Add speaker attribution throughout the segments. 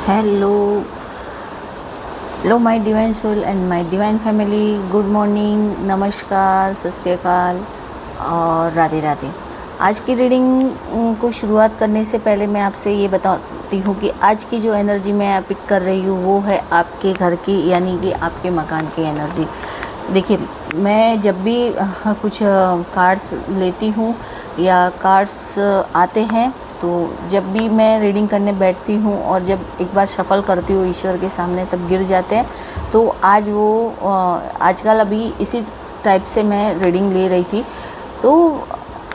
Speaker 1: Hello लो my divine soul and my divine family, good morning, नमस्कार, सत श्री अकाल और राधे राधे। आज की रीडिंग को शुरुआत करने से पहले मैं आपसे ये बताती हूँ कि आज की जो एनर्जी मैं पिक कर रही हूँ वो है आपके घर की, यानी कि आपके मकान की एनर्जी। देखिए, मैं जब भी कुछ कार्ड्स लेती हूँ या कार्ड्स आते हैं, तो जब भी मैं रीडिंग करने बैठती हूँ और जब एक बार शफल करती हूँ ईश्वर के सामने, तब गिर जाते हैं। तो आज वो आजकल अभी इसी टाइप से मैं रीडिंग ले रही थी, तो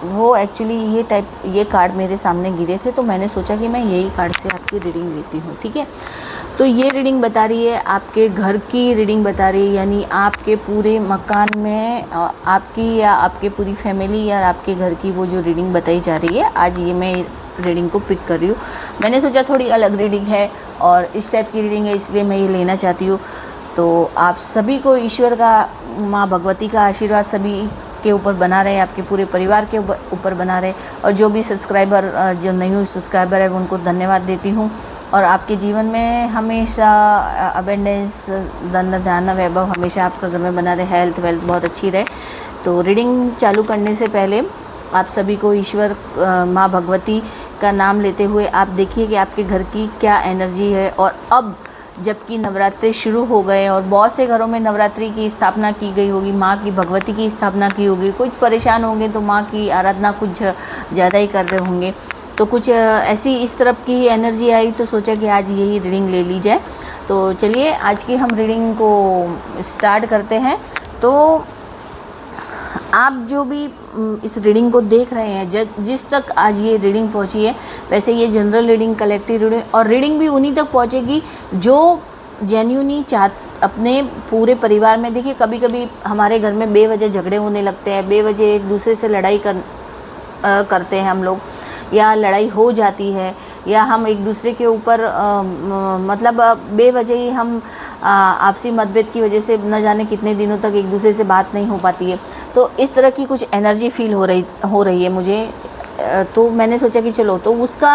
Speaker 1: वो एक्चुअली ये कार्ड मेरे सामने गिरे थे, तो मैंने सोचा कि मैं यही कार्ड से आपकी रीडिंग लेती हूँ। ठीक है, तो ये रीडिंग बता रही है आपके घर की रीडिंग बता रही है, यानी आपके पूरे मकान में आपकी या आपके पूरी फैमिली या आपके घर की वो जो रीडिंग बताई जा रही है। आज ये मैं रीडिंग को पिक कर रही हूँ। मैंने सोचा थोड़ी अलग रीडिंग है और इस टाइप की रीडिंग है, इसलिए मैं ये लेना चाहती हूँ। तो आप सभी को ईश्वर का, माँ भगवती का आशीर्वाद सभी के ऊपर बना रहे, आपके पूरे परिवार के ऊपर बना रहे। और जो भी सब्सक्राइबर, जो न्यू सब्सक्राइबर है, उनको धन्यवाद देती हूँ। और आपके जीवन में हमेशा अबेंडेंस, धन धान्य वैभव हमेशा आपका घर में बना रहे, हेल्थ वेल्थ बहुत अच्छी रहे। तो रीडिंग चालू करने से पहले आप सभी को ईश्वर, माँ भगवती का नाम लेते हुए आप देखिए कि आपके घर की क्या एनर्जी है। और अब जबकि नवरात्रि शुरू हो गए और बहुत से घरों में नवरात्रि की स्थापना की गई होगी, माँ की भगवती की स्थापना की होगी, कुछ परेशान होंगे तो माँ की आराधना कुछ ज़्यादा ही कर रहे होंगे। तो कुछ ऐसी इस तरफ की एनर्जी आई, तो सोचा कि आज यही रीडिंग ले ली जाए। तो चलिए आज की हम रीडिंग को स्टार्ट करते हैं। तो आप जो भी इस रीडिंग को देख रहे हैं, जिस तक आज ये रीडिंग पहुंची है, वैसे ये जनरल रीडिंग, कलेक्टिव रीडिंग, और रीडिंग भी उन्हीं तक पहुंचेगी जो जेन्युइनली अपने पूरे परिवार में। देखिए, कभी कभी हमारे घर में बेवजह झगड़े होने लगते हैं, बेवजह एक दूसरे से लड़ाई करते हैं हम लोग, या लड़ाई हो जाती है, या हम एक दूसरे के ऊपर मतलब बेवजह ही हम आपसी मतभेद की वजह से न जाने कितने दिनों तक एक दूसरे से बात नहीं हो पाती है। तो इस तरह की कुछ एनर्जी फील हो रही है मुझे। तो मैंने सोचा कि चलो, तो उसका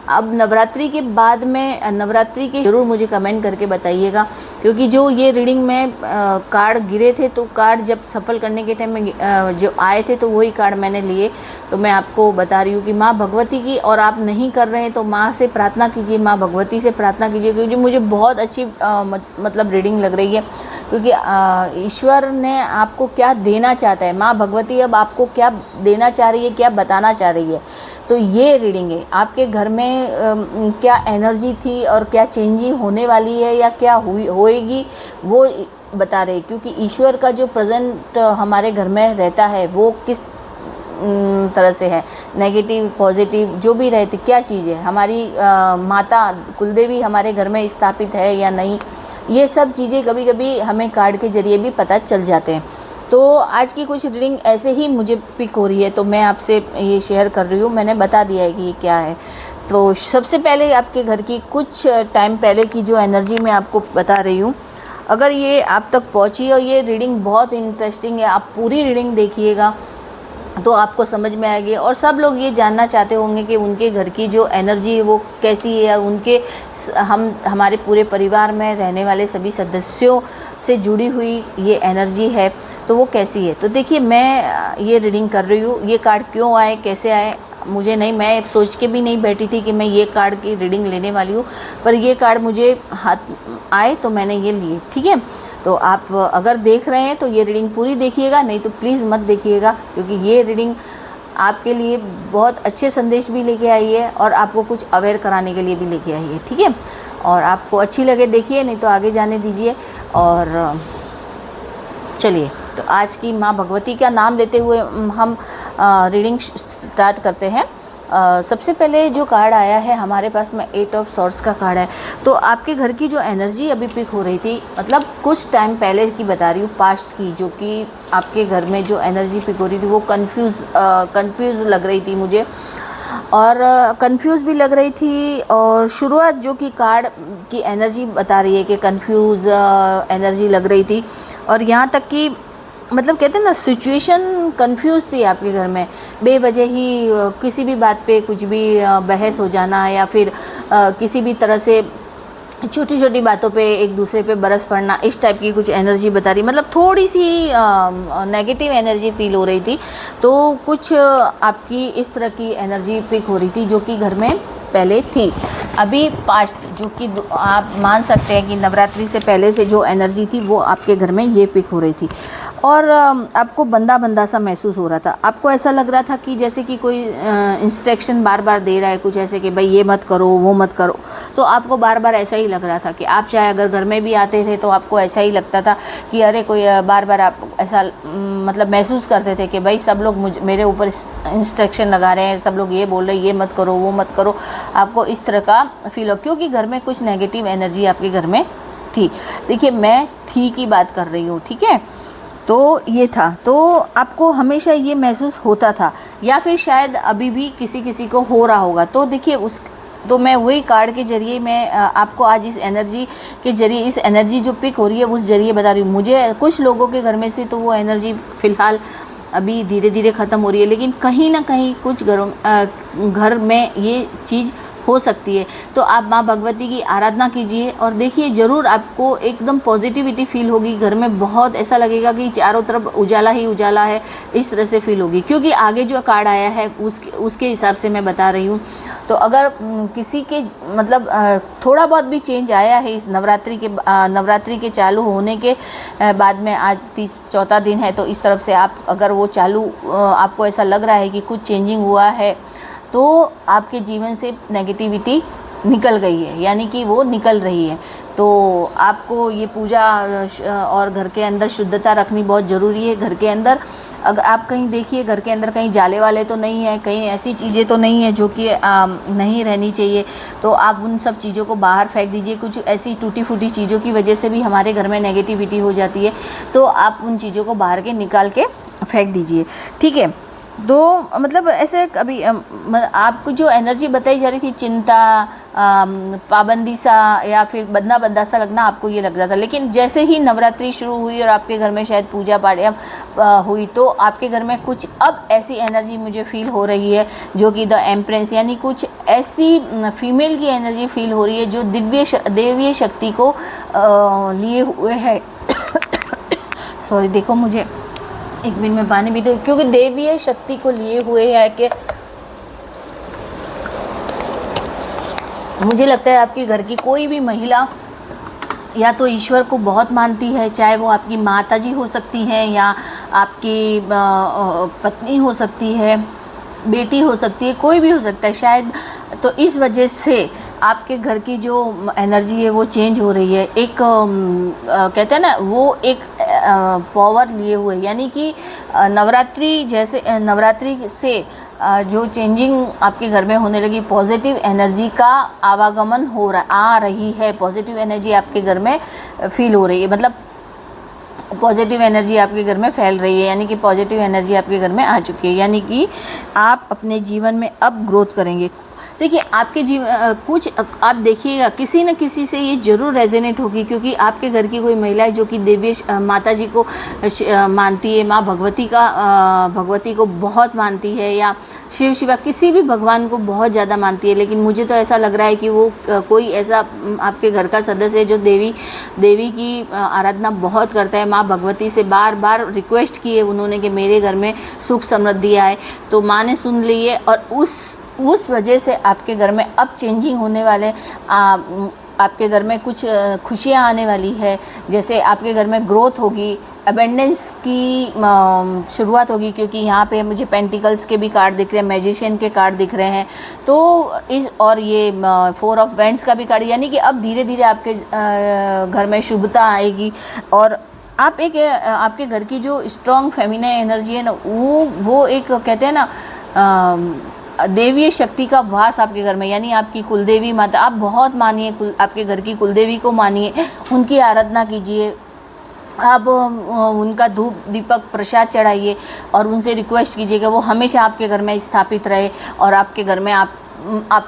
Speaker 1: अब नवरात्रि के बाद में, नवरात्रि के ज़रूर मुझे कमेंट करके बताइएगा, क्योंकि जो ये रीडिंग में कार्ड गिरे थे, तो कार्ड जब सफल करने के टाइम में जो आए थे, तो वही कार्ड मैंने लिए। तो मैं आपको बता रही हूँ कि माँ भगवती की, और आप नहीं कर रहे हैं तो माँ से प्रार्थना कीजिए, माँ भगवती से प्रार्थना कीजिए, क्योंकि मुझे बहुत अच्छी मतलब रीडिंग लग रही है। क्योंकि ईश्वर ने आपको क्या देना चाहता है, माँ भगवती अब आपको क्या देना चाह रही है, क्या बताना चाह रही है। तो ये रीडिंग है आपके घर में क्या एनर्जी थी और क्या चेंजिंग होने वाली है या क्या होएगी, वो बता रहे। क्योंकि ईश्वर का जो प्रेजेंट हमारे घर में रहता है, वो किस तरह से है, नेगेटिव पॉजिटिव जो भी रहती, क्या चीज़ है, हमारी माता कुलदेवी हमारे घर में स्थापित है या नहीं, ये सब चीज़ें कभी कभी हमें कार्ड के ज़रिए भी पता चल जाते हैं। तो आज की कुछ रीडिंग ऐसे ही मुझे पिक हो रही है, तो मैं आपसे ये शेयर कर रही हूँ। मैंने बता दिया है कि ये क्या है। तो सबसे पहले आपके घर की कुछ टाइम पहले की जो एनर्जी मैं आपको बता रही हूँ, अगर ये आप तक पहुँची और ये रीडिंग बहुत इंटरेस्टिंग है, आप पूरी रीडिंग देखिएगा तो आपको समझ में आएगी। और सब लोग ये जानना चाहते होंगे कि उनके घर की जो एनर्जी है वो कैसी है, और उनके हमारे पूरे परिवार में रहने वाले सभी सदस्यों से जुड़ी हुई ये एनर्जी है, तो वो कैसी है। तो देखिए, मैं ये रीडिंग कर रही हूँ। ये कार्ड क्यों आए, कैसे आए, मुझे नहीं, मैं सोच के भी नहीं बैठी थी कि मैं ये कार्ड की रीडिंग लेने वाली हूँ, पर ये कार्ड मुझे हाथ आए तो मैंने ये लिए। ठीक है, तो आप अगर देख रहे हैं तो ये रीडिंग पूरी देखिएगा, नहीं तो प्लीज़ मत देखिएगा, क्योंकि ये रीडिंग आपके लिए बहुत अच्छे संदेश भी लेके आई है और आपको कुछ अवेयर कराने के लिए भी लेके आई है। ठीक है, और आपको अच्छी लगे देखिए, नहीं तो आगे जाने दीजिए। और चलिए, तो आज की माँ भगवती का नाम लेते हुए हम रीडिंग स्टार्ट करते हैं। सबसे पहले जो कार्ड आया है हमारे पास में, 8 ऑफ सॉर्ड्स का कार्ड है। तो आपके घर की जो एनर्जी अभी पिक हो रही थी, मतलब कुछ टाइम पहले की बता रही हूँ, पास्ट की, जो कि आपके घर में जो एनर्जी पिक हो रही थी वो कंफ्यूज लग रही थी मुझे, और कंफ्यूज भी लग रही थी। और शुरुआत जो कि कार्ड की एनर्जी बता रही है कि कंफ्यूज एनर्जी लग रही थी, और यहाँ तक कि मतलब कहते हैं ना, सिचुएशन कंफ्यूज थी आपके घर में, बेवजह ही किसी भी बात पे कुछ भी बहस हो जाना, या फिर किसी भी तरह से छोटी छोटी बातों पे एक दूसरे पे बरस पड़ना, इस टाइप की कुछ एनर्जी बता रही, मतलब थोड़ी सी नेगेटिव एनर्जी फील हो रही थी। तो कुछ आपकी इस तरह की एनर्जी पिक हो रही थी जो कि घर में पहले थी। अभी पास्ट जो कि आप मान सकते हैं कि नवरात्रि से पहले से जो एनर्जी थी वो आपके घर में ये पिक हो रही थी। और आपको बंदा बंदा सा महसूस हो रहा था। आपको ऐसा लग रहा था कि जैसे कि कोई इंस्ट्रक्शन बार बार दे रहा है, कुछ ऐसे कि भाई ये मत करो वो मत करो। तो आपको बार बार ऐसा ही लग रहा था कि आप चाहे अगर घर में भी आते थे तो आपको ऐसा ही लगता था कि अरे कोई बार बार आप ऐसा मतलब महसूस करते थे कि भाई सब लोग मेरे ऊपर इंस्ट्रक्शन लगा रहे हैं, सब लोग ये बोल रहे हैं ये मत करो वो मत करो। आपको इस तरह का फील हो क्योंकि घर में कुछ नेगेटिव एनर्जी आपके घर में थी। देखिए मैं थी की बात कर रही हूँ, ठीक है। तो ये था, तो आपको हमेशा ये महसूस होता था या फिर शायद अभी भी किसी किसी को हो रहा होगा। तो देखिए तो मैं वही कार्ड के ज़रिए मैं आपको आज इस एनर्जी के ज़रिए, इस एनर्जी जो पिक हो रही है उस ज़रिए बता रही हूँ। मुझे कुछ लोगों के घर में से तो वो एनर्जी फ़िलहाल अभी धीरे धीरे ख़त्म हो रही है, लेकिन कहीं ना कहीं कुछ घर में ये चीज़ हो सकती है। तो आप माँ भगवती की आराधना कीजिए और देखिए ज़रूर आपको एकदम पॉजिटिविटी फील होगी। घर में बहुत ऐसा लगेगा कि चारों तरफ उजाला ही उजाला है, इस तरह से फील होगी। क्योंकि आगे जो कार्ड आया है उसके हिसाब से मैं बता रही हूँ। तो अगर किसी के मतलब थोड़ा बहुत भी चेंज आया है इस नवरात्रि के चालू होने के बाद में, आज चौथा दिन है, तो इस तरफ से आप अगर वो चालू आपको ऐसा लग रहा है कि कुछ चेंजिंग हुआ है तो आपके जीवन से नेगेटिविटी निकल गई है, यानी कि वो निकल रही है। तो आपको ये पूजा और घर के अंदर शुद्धता रखनी बहुत ज़रूरी है। घर के अंदर अगर आप कहीं देखिए घर के अंदर कहीं जाले वाले तो नहीं है, कहीं ऐसी चीज़ें तो नहीं है जो कि नहीं रहनी चाहिए, तो आप उन सब चीज़ों को बाहर फेंक दीजिए। कुछ ऐसी टूटी फूटी चीज़ों की वजह से भी हमारे घर में नेगेटिविटी हो जाती है, तो आप उन चीज़ों को बाहर के निकाल के फेंक दीजिए, ठीक है। तो मतलब ऐसे कभी आपको जो एनर्जी बताई जा रही थी, चिंता, पाबंदी सा या फिर बंदा बंदा सा लगना, आपको ये लग रहा था। लेकिन जैसे ही नवरात्रि शुरू हुई और आपके घर में शायद पूजा पाठ हुई, तो आपके घर में कुछ अब ऐसी एनर्जी मुझे फील हो रही है जो कि द एम्प्रेस, यानी कुछ ऐसी फीमेल की एनर्जी फील हो रही है जो देवीय शक्ति को लिए हुए है। सॉरी, देखो मुझे एक मिनट में पानी भी दो, क्योंकि देवीय शक्ति को लिए हुए है कि मुझे लगता है आपके घर की कोई भी महिला या तो ईश्वर को बहुत मानती है, चाहे वो आपकी माता जी हो सकती हैं या आपकी पत्नी हो सकती है, बेटी हो सकती है, कोई भी हो सकता है शायद। तो इस वजह से आपके घर की जो एनर्जी है वो चेंज हो रही है। एक कहते हैं ना, वो एक पावर लिए हुए, यानी कि नवरात्रि से जो चेंजिंग आपके घर में होने लगी, पॉजिटिव एनर्जी का आवागमन आ रही है, पॉजिटिव एनर्जी आपके घर में फील हो रही है, मतलब पॉजिटिव एनर्जी आपके घर में फैल रही है, यानी कि पॉजिटिव एनर्जी आपके घर में आ चुकी है, यानी कि आप अपने जीवन में अब ग्रोथ करेंगे। देखिए आपके कुछ आप देखिएगा किसी न किसी से ये ज़रूर रेजोनेट होगी, क्योंकि आपके घर की कोई महिला है जो कि देवी माता जी को मानती है, माँ भगवती को बहुत मानती है, या शिव शिवा किसी भी भगवान को बहुत ज़्यादा मानती है। लेकिन मुझे तो ऐसा लग रहा है कि वो कोई ऐसा आपके घर का सदस्य है जो देवी की आराधना बहुत करता है। माँ भगवती से बार बार रिक्वेस्ट की है उन्होंने कि मेरे घर में सुख समृद्धि आए, तो माँ ने सुन ली है और उस वजह से आपके घर में अब चेंजिंग होने वाले, आपके घर में कुछ खुशियाँ आने वाली है। जैसे आपके घर में ग्रोथ होगी, अबेंडेंस की शुरुआत होगी, क्योंकि यहाँ पे मुझे पेंटिकल्स के भी कार्ड दिख रहे हैं, मैजिशियन के कार्ड दिख रहे हैं, तो और ये 4 ऑफ वेंड्स का भी कार्ड, यानी कि अब धीरे धीरे आपके घर में शुभता आएगी। और आप आपके घर की जो स्ट्रॉन्ग फेमिनिन एनर्जी है ना, वो एक कहते हैं ना देवीय शक्ति का वास आपके घर में, यानी आपकी कुलदेवी माता आप बहुत मानिए, आपके घर की कुलदेवी को मानिए, उनकी आराधना कीजिए, आप उनका धूप दीपक प्रसाद चढ़ाइए और उनसे रिक्वेस्ट कीजिए कि वो हमेशा आपके घर में स्थापित रहे और आपके घर में आप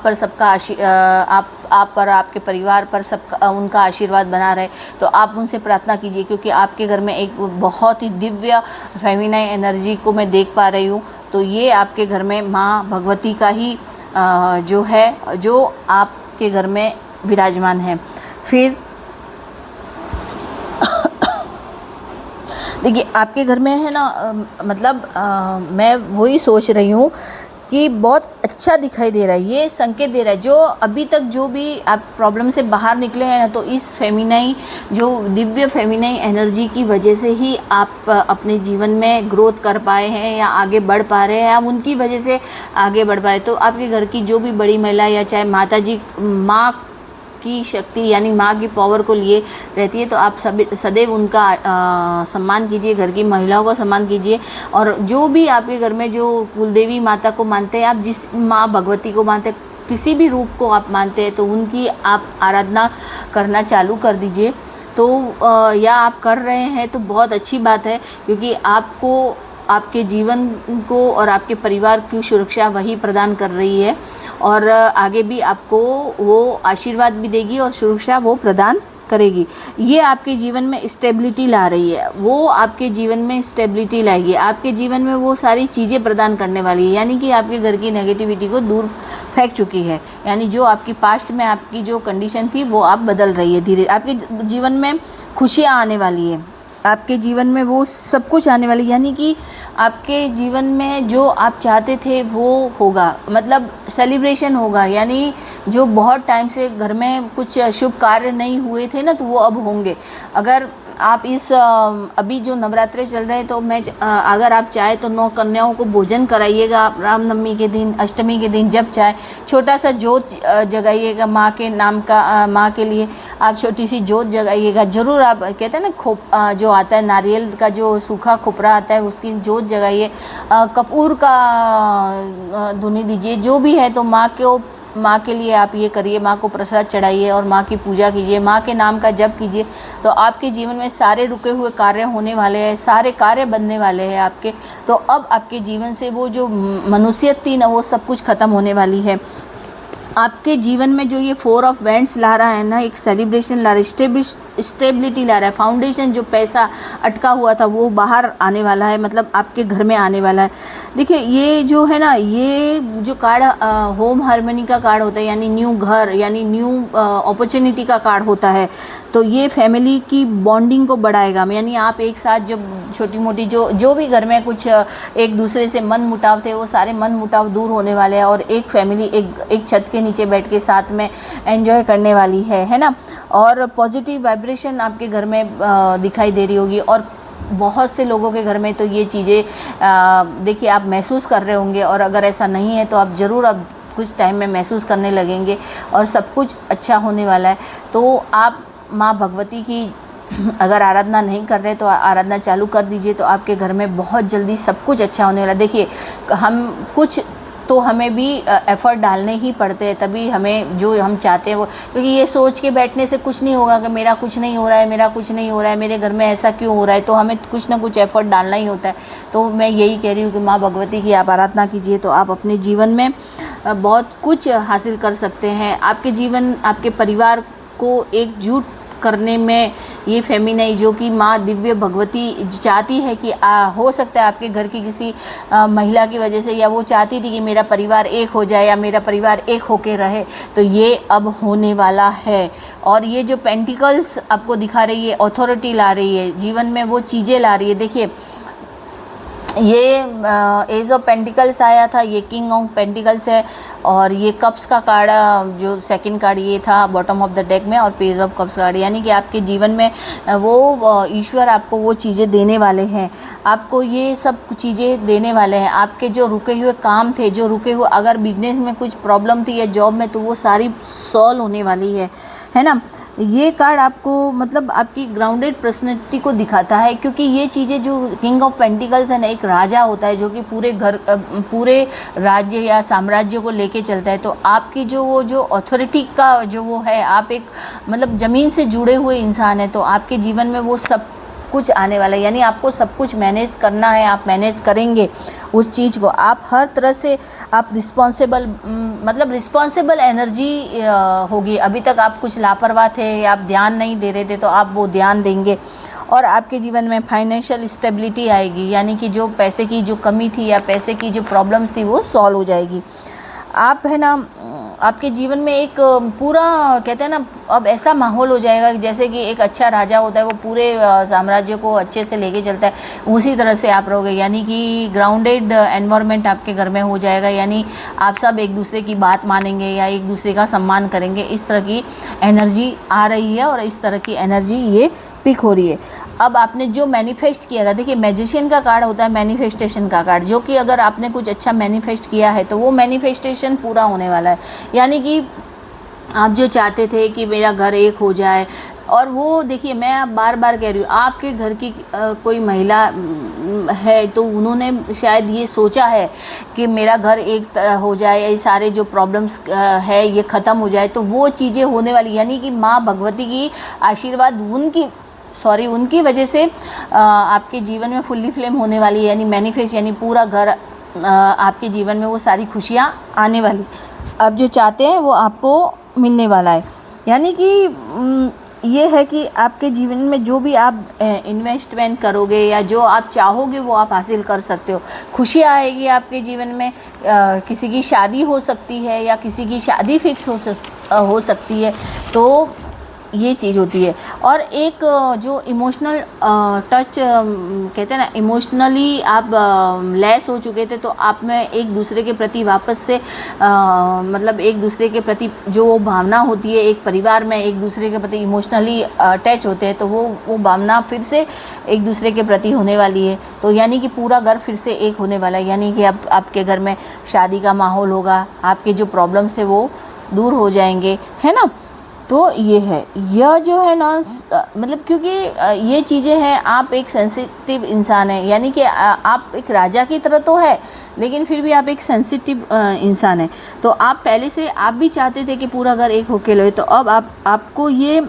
Speaker 1: पर सबका आप पर, आपके परिवार पर सबका उनका आशीर्वाद बना रहे। तो आप उनसे प्रार्थना कीजिए, क्योंकि आपके घर में एक बहुत ही दिव्य फेमिनिन एनर्जी को मैं देख पा रही हूँ। तो ये आपके घर में माँ भगवती का ही जो है, जो आपके घर में विराजमान है। फिर देखिए आपके घर में है ना मतलब मैं वही सोच रही हूँ कि बहुत अच्छा दिखाई दे रहा है, ये संकेत दे रहा है। जो अभी तक जो भी आप प्रॉब्लम से बाहर निकले हैं ना, तो इस फेमिनाई जो दिव्य फेमिनाई एनर्जी की वजह से ही आप अपने जीवन में ग्रोथ कर पाए हैं या आगे बढ़ पा रहे हैं, आप उनकी वजह से आगे बढ़ पा रहे हैं। तो आपके घर की जो भी बड़ी महिला या चाहे माता जी, माँ की शक्ति यानी माँ की पावर को लिए रहती है, तो आप सदैव उनका सम्मान कीजिए, घर की महिलाओं का सम्मान कीजिए। और जो भी आपके घर में जो कुलदेवी माता को मानते हैं, आप जिस माँ भगवती को मानते हैं, किसी भी रूप को आप मानते हैं, तो उनकी आप आराधना करना चालू कर दीजिए। तो या आप कर रहे हैं तो बहुत अच्छी बात है, क्योंकि आपको आपके जीवन को और आपके परिवार की सुरक्षा वही प्रदान कर रही है, और आगे भी आपको वो आशीर्वाद भी देगी और सुरक्षा वो प्रदान करेगी। ये आपके जीवन में स्टेबिलिटी ला रही है, वो आपके जीवन में स्टेबिलिटी लाएगी, आपके जीवन में वो सारी चीज़ें प्रदान करने वाली है। यानी कि आपके घर की नेगेटिविटी को दूर फेंक चुकी है, यानी जो आपकी पास्ट में आपकी जो कंडीशन थी वो आप बदल रही है धीरे। आपके जीवन में खुशियाँ आने वाली है, आपके जीवन में वो सब कुछ आने वाली, यानी कि आपके जीवन में जो आप चाहते थे वो होगा, मतलब सेलिब्रेशन होगा। यानी जो बहुत टाइम से घर में कुछ शुभ कार्य नहीं हुए थे ना, तो वो अब होंगे। अगर आप इस अभी जो नवरात्रे चल रहे हैं, तो मैं अगर आप चाहे तो 9 कन्याओं को भोजन कराइएगा रामनवमी के दिन, अष्टमी के दिन, जब चाहे छोटा सा जोत जगाइएगा माँ के नाम का, माँ के लिए आप छोटी सी जोत जगाइएगा ज़रूर। आप कहते हैं ना जो आता है नारियल का जो सूखा खोपरा आता है, उसकी जोत जगाइए, कपूर का धुनी दीजिए, जो भी है। तो माँ के लिए आप ये करिए, माँ को प्रसाद चढ़ाइए और माँ की पूजा कीजिए, माँ के नाम का जप कीजिए। तो आपके जीवन में सारे रुके हुए कार्य होने वाले हैं, सारे कार्य बनने वाले हैं आपके। तो अब आपके जीवन से वो जो मनुष्यत थी ना, वो सब कुछ ख़त्म होने वाली है। आपके जीवन में जो ये 4 ऑफ वैंड्स ला रहा है ना, एक सेलिब्रेशन ला रहा है, स्टेबिलिटी ला रहा है। फाउंडेशन जो पैसा अटका हुआ था वो बाहर आने वाला है, मतलब आपके घर में आने वाला है। देखिए ये जो है ना, ये जो कार्ड होम हार्मनी का कार्ड होता है, यानी न्यू घर, यानी न्यू अपॉर्चुनिटी का कार्ड होता है। तो ये फैमिली की बॉन्डिंग को बढ़ाएगा, यानी आप एक साथ जब छोटी मोटी जो भी घर में कुछ एक दूसरे से मन मुटाव थे, वो सारे मन मुटाव दूर होने वाले हैं, और एक फैमिली एक छत के नीचे बैठ के साथ में एंजॉय करने वाली है ना। और पॉजिटिव वाइब्रेशन आपके घर में दिखाई दे रही होगी, और बहुत से लोगों के घर में तो ये चीज़ें देखिए आप महसूस कर रहे होंगे। और अगर ऐसा नहीं है तो आप ज़रूर अब कुछ टाइम में महसूस करने लगेंगे, और सब कुछ अच्छा होने वाला है। तो आप माँ भगवती की अगर आराधना नहीं कर रहे तो आराधना चालू कर दीजिए, तो आपके घर में बहुत जल्दी सब कुछ अच्छा होने वाला है। देखिए हमें भी एफ़र्ट डालने ही पड़ते हैं, तभी हमें जो हम चाहते हैं वो, क्योंकि ये सोच के बैठने से कुछ नहीं होगा कि मेरा कुछ नहीं हो रहा है, मेरा कुछ नहीं हो रहा है, मेरे घर में ऐसा क्यों हो रहा है। तो हमें कुछ ना कुछ एफ़र्ट डालना ही होता है। तो मैं यही कह रही हूँ कि माँ भगवती की आप आराधना कीजिए, तो आप अपने जीवन में बहुत कुछ हासिल कर सकते हैं। आपके जीवन, आपके परिवार को एकजुट करने में ये फेमिनाई जो कि माँ दिव्य भगवती चाहती है कि हो सकता है आपके घर की किसी महिला की वजह से, या वो चाहती थी कि मेरा परिवार एक हो जाए या मेरा परिवार एक होके रहे, तो ये अब होने वाला है। और ये जो पेंटिकल्स आपको दिखा रही है, अथॉरिटी ला रही है जीवन में, वो चीज़ें ला रही है। देखिए ये एज ऑफ पेंटिकल्स आया था, ये किंग ऑफ पेंटिकल्स है, और ये कप्स का कार्ड जो सेकंड कार्ड ये था बॉटम ऑफ द डेक में, और पेज ऑफ कप्स कार्ड, यानी कि आपके जीवन में वो ईश्वर आपको वो चीज़ें देने वाले हैं, आपको ये सब चीज़ें देने वाले हैं। आपके जो रुके हुए काम थे, जो रुके हुए अगर बिजनेस में कुछ प्रॉब्लम थी या जॉब में, तो वो सारी सॉल्व होने वाली है ना। ये कार्ड आपको मतलब आपकी ग्राउंडेड पर्सनैलिटी को दिखाता है, क्योंकि ये चीज़ें जो किंग ऑफ पेंटिकल्स है ना, एक राजा होता है जो कि पूरे राज्य या साम्राज्य को लेके चलता है। तो आपकी जो अथॉरिटी का जो वो है, आप एक मतलब ज़मीन से जुड़े हुए इंसान हैं, तो आपके जीवन में वो सब कुछ आने वाला है। यानी आपको सब कुछ मैनेज करना है, आप मैनेज करेंगे उस चीज़ को। आप हर तरह से आप रिस्पॉन्सिबल एनर्जी होगी। अभी तक आप कुछ लापरवाह थे, आप ध्यान नहीं दे रहे थे, तो आप वो ध्यान देंगे। और आपके जीवन में फाइनेंशियल स्टेबिलिटी आएगी, यानी कि जो पैसे की जो कमी थी या पैसे की जो प्रॉब्लम्स थी वो सॉल्व हो जाएगी। आप है ना आपके जीवन में एक पूरा कहते हैं ना, अब ऐसा माहौल हो जाएगा कि जैसे कि एक अच्छा राजा होता है, वो पूरे साम्राज्य को अच्छे से लेके चलता है, उसी तरह से आप रहोगे। यानी कि ग्राउंडेड एनवायरनमेंट आपके घर में हो जाएगा, यानी आप सब एक दूसरे की बात मानेंगे या एक दूसरे का सम्मान करेंगे। इस तरह की एनर्जी आ रही है और इस तरह की एनर्जी ये पिक हो रही है। अब आपने जो मैनिफेस्ट किया था, देखिए मैजिशियन का कार्ड होता है मैनिफेस्टेशन का कार्ड, जो कि अगर आपने कुछ अच्छा मैनिफेस्ट किया है तो वो मैनिफेस्टेशन पूरा होने वाला है। यानी कि आप जो चाहते थे कि मेरा घर एक हो जाए, और वो देखिए मैं अब बार बार कह रही हूँ, आपके घर की कोई महिला है तो उन्होंने शायद ये सोचा है कि मेरा घर एक तरह हो जाए, ये सारे जो प्रॉब्लम्स है ये ख़त्म हो जाए, तो वो चीज़ें होने वाली। यानी कि माँ भगवती की आशीर्वाद उनकी वजह से आपके जीवन में फुल्ली फ्लेम होने वाली है। यानी मैनिफेस्ट, यानी पूरा घर आपके जीवन में वो सारी खुशियाँ आने वाली, आप जो चाहते हैं वो आपको मिलने वाला है। यानी कि ये है कि आपके जीवन में जो भी आप इन्वेस्टमेंट करोगे या जो आप चाहोगे वो आप हासिल कर सकते हो। खुशी आएगी आपके जीवन में, किसी की शादी हो सकती है या किसी की शादी फिक्स हो सकती है, तो ये चीज़ होती है। और एक जो इमोशनल टच कहते हैं ना, इमोशनली आप लैस हो चुके थे, तो आप में एक दूसरे के प्रति वापस से मतलब एक दूसरे के प्रति जो वो भावना होती है, एक परिवार में एक दूसरे के प्रति इमोशनली अटैच होते हैं, तो वो भावना फिर से एक दूसरे के प्रति होने वाली है। तो यानी कि पूरा घर फिर से एक होने वाला है। यानी कि अब आपके घर में शादी का माहौल होगा, आपके जो प्रॉब्लम्स थे वो दूर हो जाएंगे, है ना। तो ये है, यह जो है ना मतलब क्योंकि ये चीज़ें हैं, आप एक सेंसिटिव इंसान हैं, यानी कि आप एक राजा की तरह तो है, लेकिन फिर भी आप एक सेंसिटिव इंसान हैं। तो आप पहले से आप भी चाहते थे कि पूरा घर एक होके लोए, तो अब आपको ये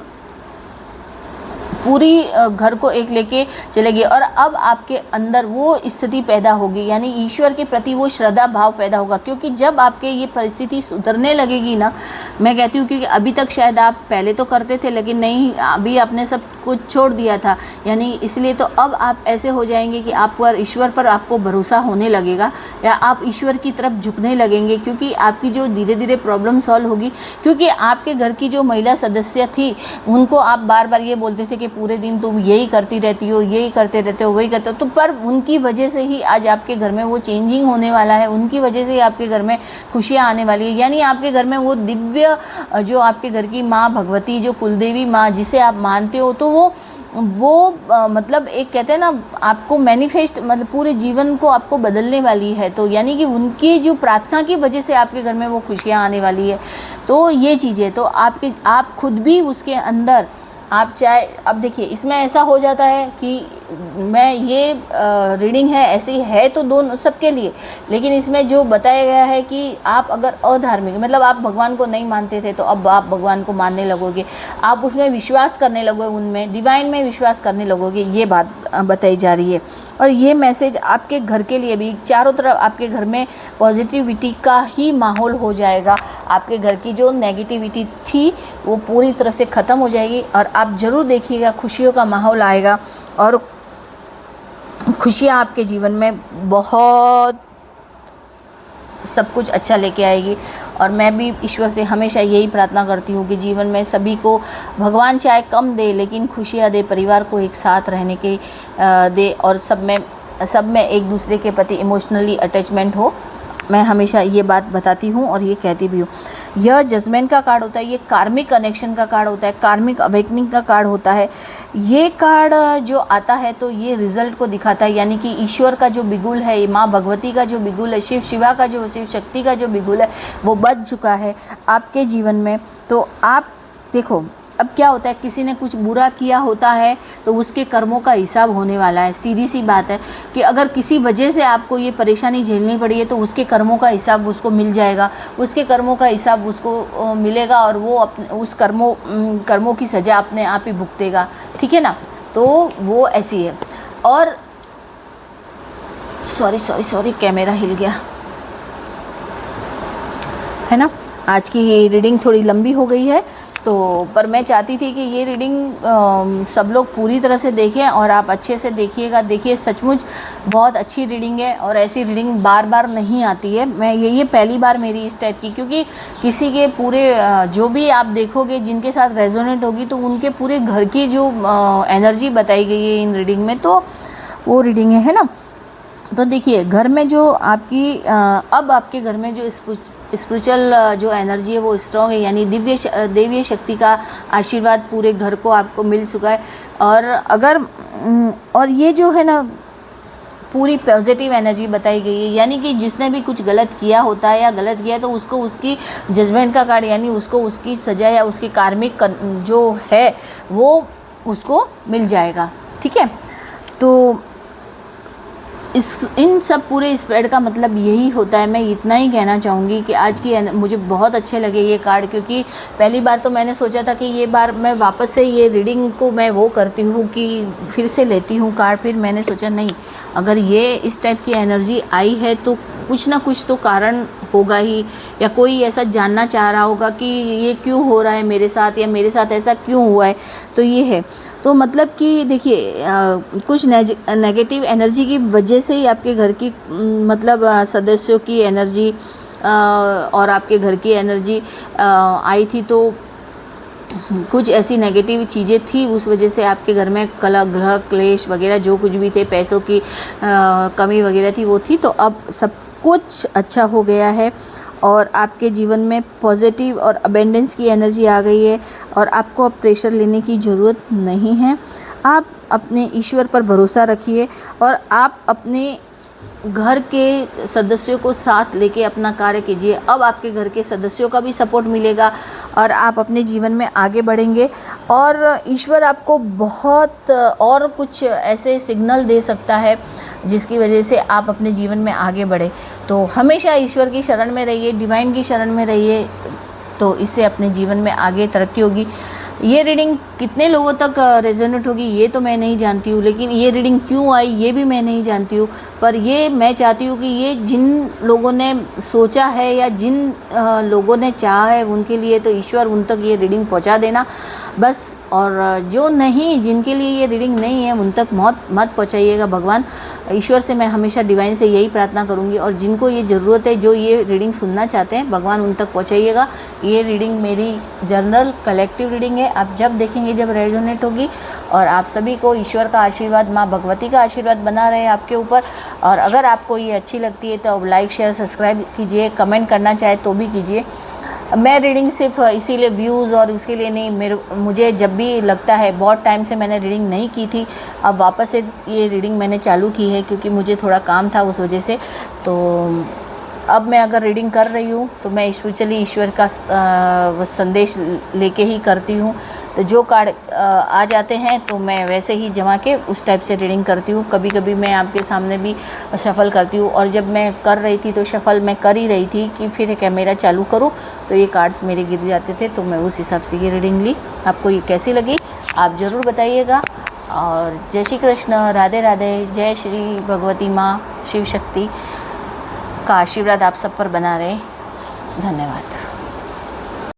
Speaker 1: पूरी घर को एक लेके चलेगी और अब आपके अंदर वो स्थिति पैदा होगी, यानी ईश्वर के प्रति वो श्रद्धा भाव पैदा होगा। क्योंकि जब आपके ये परिस्थिति सुधरने लगेगी ना, मैं कहती हूँ, क्योंकि अभी तक शायद आप पहले तो करते थे लेकिन नहीं, अभी आपने सब कुछ छोड़ दिया था, यानी इसलिए तो अब आप ऐसे हो जाएंगे कि आप पर ईश्वर पर आपको भरोसा होने लगेगा या आप ईश्वर की तरफ झुकने लगेंगे, क्योंकि आपकी जो धीरे धीरे प्रॉब्लम सॉल्व होगी। क्योंकि आपके घर की जो महिला सदस्य थी उनको आप बार बार ये बोलते थे कि पूरे दिन तुम यही करती रहती हो, यही करते रहते हो, वही करते हो, तो पर उनकी वजह से ही आज आपके घर में वो चेंजिंग होने वाला है, उनकी वजह से ही आपके घर में खुशियाँ आने वाली है। यानी आपके घर में वो दिव्य जो आपके घर की माँ भगवती, जो कुलदेवी माँ जिसे आप मानते हो, तो वो मतलब एक कहते हैं ना, आपको मैनिफेस्ट मतलब पूरे जीवन को आपको बदलने वाली है। तो यानी कि उनकी जो प्रार्थना की वजह से आपके घर में वो खुशियाँ आने वाली है। तो ये चीज़ें तो आप खुद भी उसके अंदर आप चाहे, अब देखिए इसमें ऐसा हो जाता है कि मैं ये रीडिंग है ऐसी है तो दोनों सबके लिए, लेकिन इसमें जो बताया गया है कि आप अगर अधार्मिक मतलब आप भगवान को नहीं मानते थे, तो अब आप भगवान को मानने लगोगे, आप उसमें विश्वास करने लगोगे, उनमें डिवाइन में विश्वास करने लगोगे, ये बात बताई जा रही है। और ये मैसेज आपके घर के लिए भी, चारों तरफ आपके घर में पॉजिटिविटी का ही माहौल हो जाएगा। आपके घर की जो नेगेटिविटी थी वो पूरी तरह से ख़त्म हो जाएगी और आप ज़रूर देखिएगा खुशियों का माहौल आएगा और खुशियाँ आपके जीवन में बहुत सब कुछ अच्छा लेके आएगी। और मैं भी ईश्वर से हमेशा यही प्रार्थना करती हूँ कि जीवन में सभी को भगवान चाहे कम दे लेकिन खुशियाँ दे, परिवार को एक साथ रहने के दे और सब में एक दूसरे के प्रति इमोशनली अटैचमेंट हो। मैं हमेशा ये बात बताती हूँ और ये कहती भी हूँ। यह जजमेंट का कार्ड होता है, ये कार्मिक कनेक्शन का कार्ड होता है, कार्मिक अवेकनिंग का कार्ड होता है। ये कार्ड जो आता है तो ये रिजल्ट को दिखाता है, यानी कि ईश्वर का जो बिगुल है, माँ भगवती का जो बिगुल है, शिव शक्ति का जो बिगुल है वो बज चुका है आपके जीवन में। तो आप देखो अब क्या होता है, किसी ने कुछ बुरा किया होता है तो उसके कर्मों का हिसाब होने वाला है। सीधी सी बात है कि अगर किसी वजह से आपको ये परेशानी झेलनी पड़ी है तो उसके कर्मों का हिसाब उसको मिल जाएगा, उसके कर्मों का हिसाब उसको मिलेगा और वो अपने उस कर्मों की सज़ा अपने आप ही भुगतेगा, ठीक है ना। तो वो ऐसी है। और सॉरी कैमरा हिल गया, है ना। आज की रीडिंग थोड़ी लंबी हो गई है तो पर मैं चाहती थी कि ये रीडिंग सब लोग पूरी तरह से देखें और आप अच्छे से देखिएगा। देखिए सचमुच बहुत अच्छी रीडिंग है और ऐसी रीडिंग बार बार नहीं आती है। मैं ये पहली बार मेरी इस टाइप की, क्योंकि किसी के पूरे जो भी आप देखोगे जिनके साथ रेजोनेट होगी तो उनके पूरे घर की जो एनर्जी बताई गई है इन रीडिंग में, तो वो रीडिंग है ना। तो देखिए घर में जो आपकी अब आपके घर में जो स्पिरिचुअल जो एनर्जी है वो स्ट्रॉन्ग है, यानी देवीय शक्ति का आशीर्वाद पूरे घर को आपको मिल चुका है। और अगर और ये जो है ना पूरी पॉजिटिव एनर्जी बताई गई है, यानी कि जिसने भी कुछ गलत किया होता है या गलत किया है तो उसको उसकी जजमेंट का कार्ड, यानी उसको उसकी सज़ा या उसकी कार्मिक जो है वो उसको मिल जाएगा। ठीक है, तो इन सब पूरे स्प्रेड का मतलब यही होता है। मैं इतना ही कहना चाहूँगी कि आज की मुझे बहुत अच्छे लगे ये कार्ड, क्योंकि पहली बार तो मैंने सोचा था कि ये बार मैं वापस से ये रीडिंग को मैं वो करती हूँ कि फिर से लेती हूँ कार्ड, फिर मैंने सोचा नहीं, अगर ये इस टाइप की एनर्जी आई है तो कुछ ना कुछ तो कारण होगा ही, या कोई ऐसा जानना चाह रहा होगा कि ये क्यों हो रहा है मेरे साथ, या मेरे साथ ऐसा क्यों हुआ है। तो ये है, तो मतलब कि देखिए कुछ नेगेटिव एनर्जी की वजह से ही आपके घर की मतलब सदस्यों की एनर्जी और आपके घर की एनर्जी आई थी, तो कुछ ऐसी नेगेटिव चीज़ें थी, उस वजह से आपके घर में कलह ग्रह क्लेश वगैरह जो कुछ भी थे, पैसों की कमी वगैरह थी वो थी। तो अब सब कुछ अच्छा हो गया है और आपके जीवन में पॉजिटिव और अबेंडेंस की एनर्जी आ गई है और आपको अब प्रेशर लेने की ज़रूरत नहीं है। आप अपने ईश्वर पर भरोसा रखिए और आप अपने घर के सदस्यों को साथ लेके अपना कार्य कीजिए। अब आपके घर के सदस्यों का भी सपोर्ट मिलेगा और आप अपने जीवन में आगे बढ़ेंगे और ईश्वर आपको बहुत और कुछ ऐसे सिग्नल दे सकता है जिसकी वजह से आप अपने जीवन में आगे बढ़े। तो हमेशा ईश्वर की शरण में रहिए, डिवाइन की शरण में रहिए, तो इससे अपने जीवन में आगे तरक्की होगी। ये रीडिंग कितने लोगों तक रेजोनेट होगी ये तो मैं नहीं जानती हूँ, लेकिन ये रीडिंग क्यों आई ये भी मैं नहीं जानती हूँ, पर ये मैं चाहती हूँ कि ये जिन लोगों ने सोचा है या जिन लोगों ने चाहा है उनके लिए तो ईश्वर उन तक ये रीडिंग पहुँचा देना बस। और जो नहीं, जिनके लिए ये रीडिंग नहीं है उन तक मत पहुँचाइएगा भगवान। ईश्वर से मैं हमेशा डिवाइन से यही प्रार्थना करूँगी और जिनको ये ज़रूरत है, जो ये रीडिंग सुनना चाहते हैं, भगवान उन तक पहुँचाइएगा। ये रीडिंग मेरी जनरल कलेक्टिव रीडिंग है, आप जब देखेंगे जब रेजोनेट होगी। और आप सभी को ईश्वर का आशीर्वाद, माँ भगवती का आशीर्वाद बना रहे आपके ऊपर। और अगर आपको ये अच्छी लगती है तो लाइक शेयर सब्सक्राइब कीजिए, कमेंट करना चाहे तो भी कीजिए। मैं रीडिंग सिर्फ इसीलिए व्यूज़ और उसके लिए नहीं, मुझे जब भी लगता है, बहुत टाइम से मैंने रीडिंग नहीं की थी, अब वापस से ये रीडिंग मैंने चालू की है क्योंकि मुझे थोड़ा काम था उस वजह से। तो अब मैं अगर रीडिंग कर रही हूँ तो मैं स्पिरिचुअली ईश्वर का संदेश लेके ही करती हूँ। तो जो कार्ड आ जाते हैं तो मैं वैसे ही जमा के उस टाइप से रीडिंग करती हूँ। कभी कभी मैं आपके सामने भी शफ़ल करती हूँ और जब मैं कर रही थी तो शफ़ल मैं कर ही रही थी कि फिर कैमरा चालू करूँ तो ये कार्ड्स मेरे गिर जाते थे, तो मैं उस हिसाब से ये रीडिंग ली। आपको ये कैसी लगी आप ज़रूर बताइएगा। और जय श्री कृष्ण, राधे राधे, जय श्री भगवती माँ शिव शक्ति का आशीर्वाद आप सब पर बना रहे। धन्यवाद।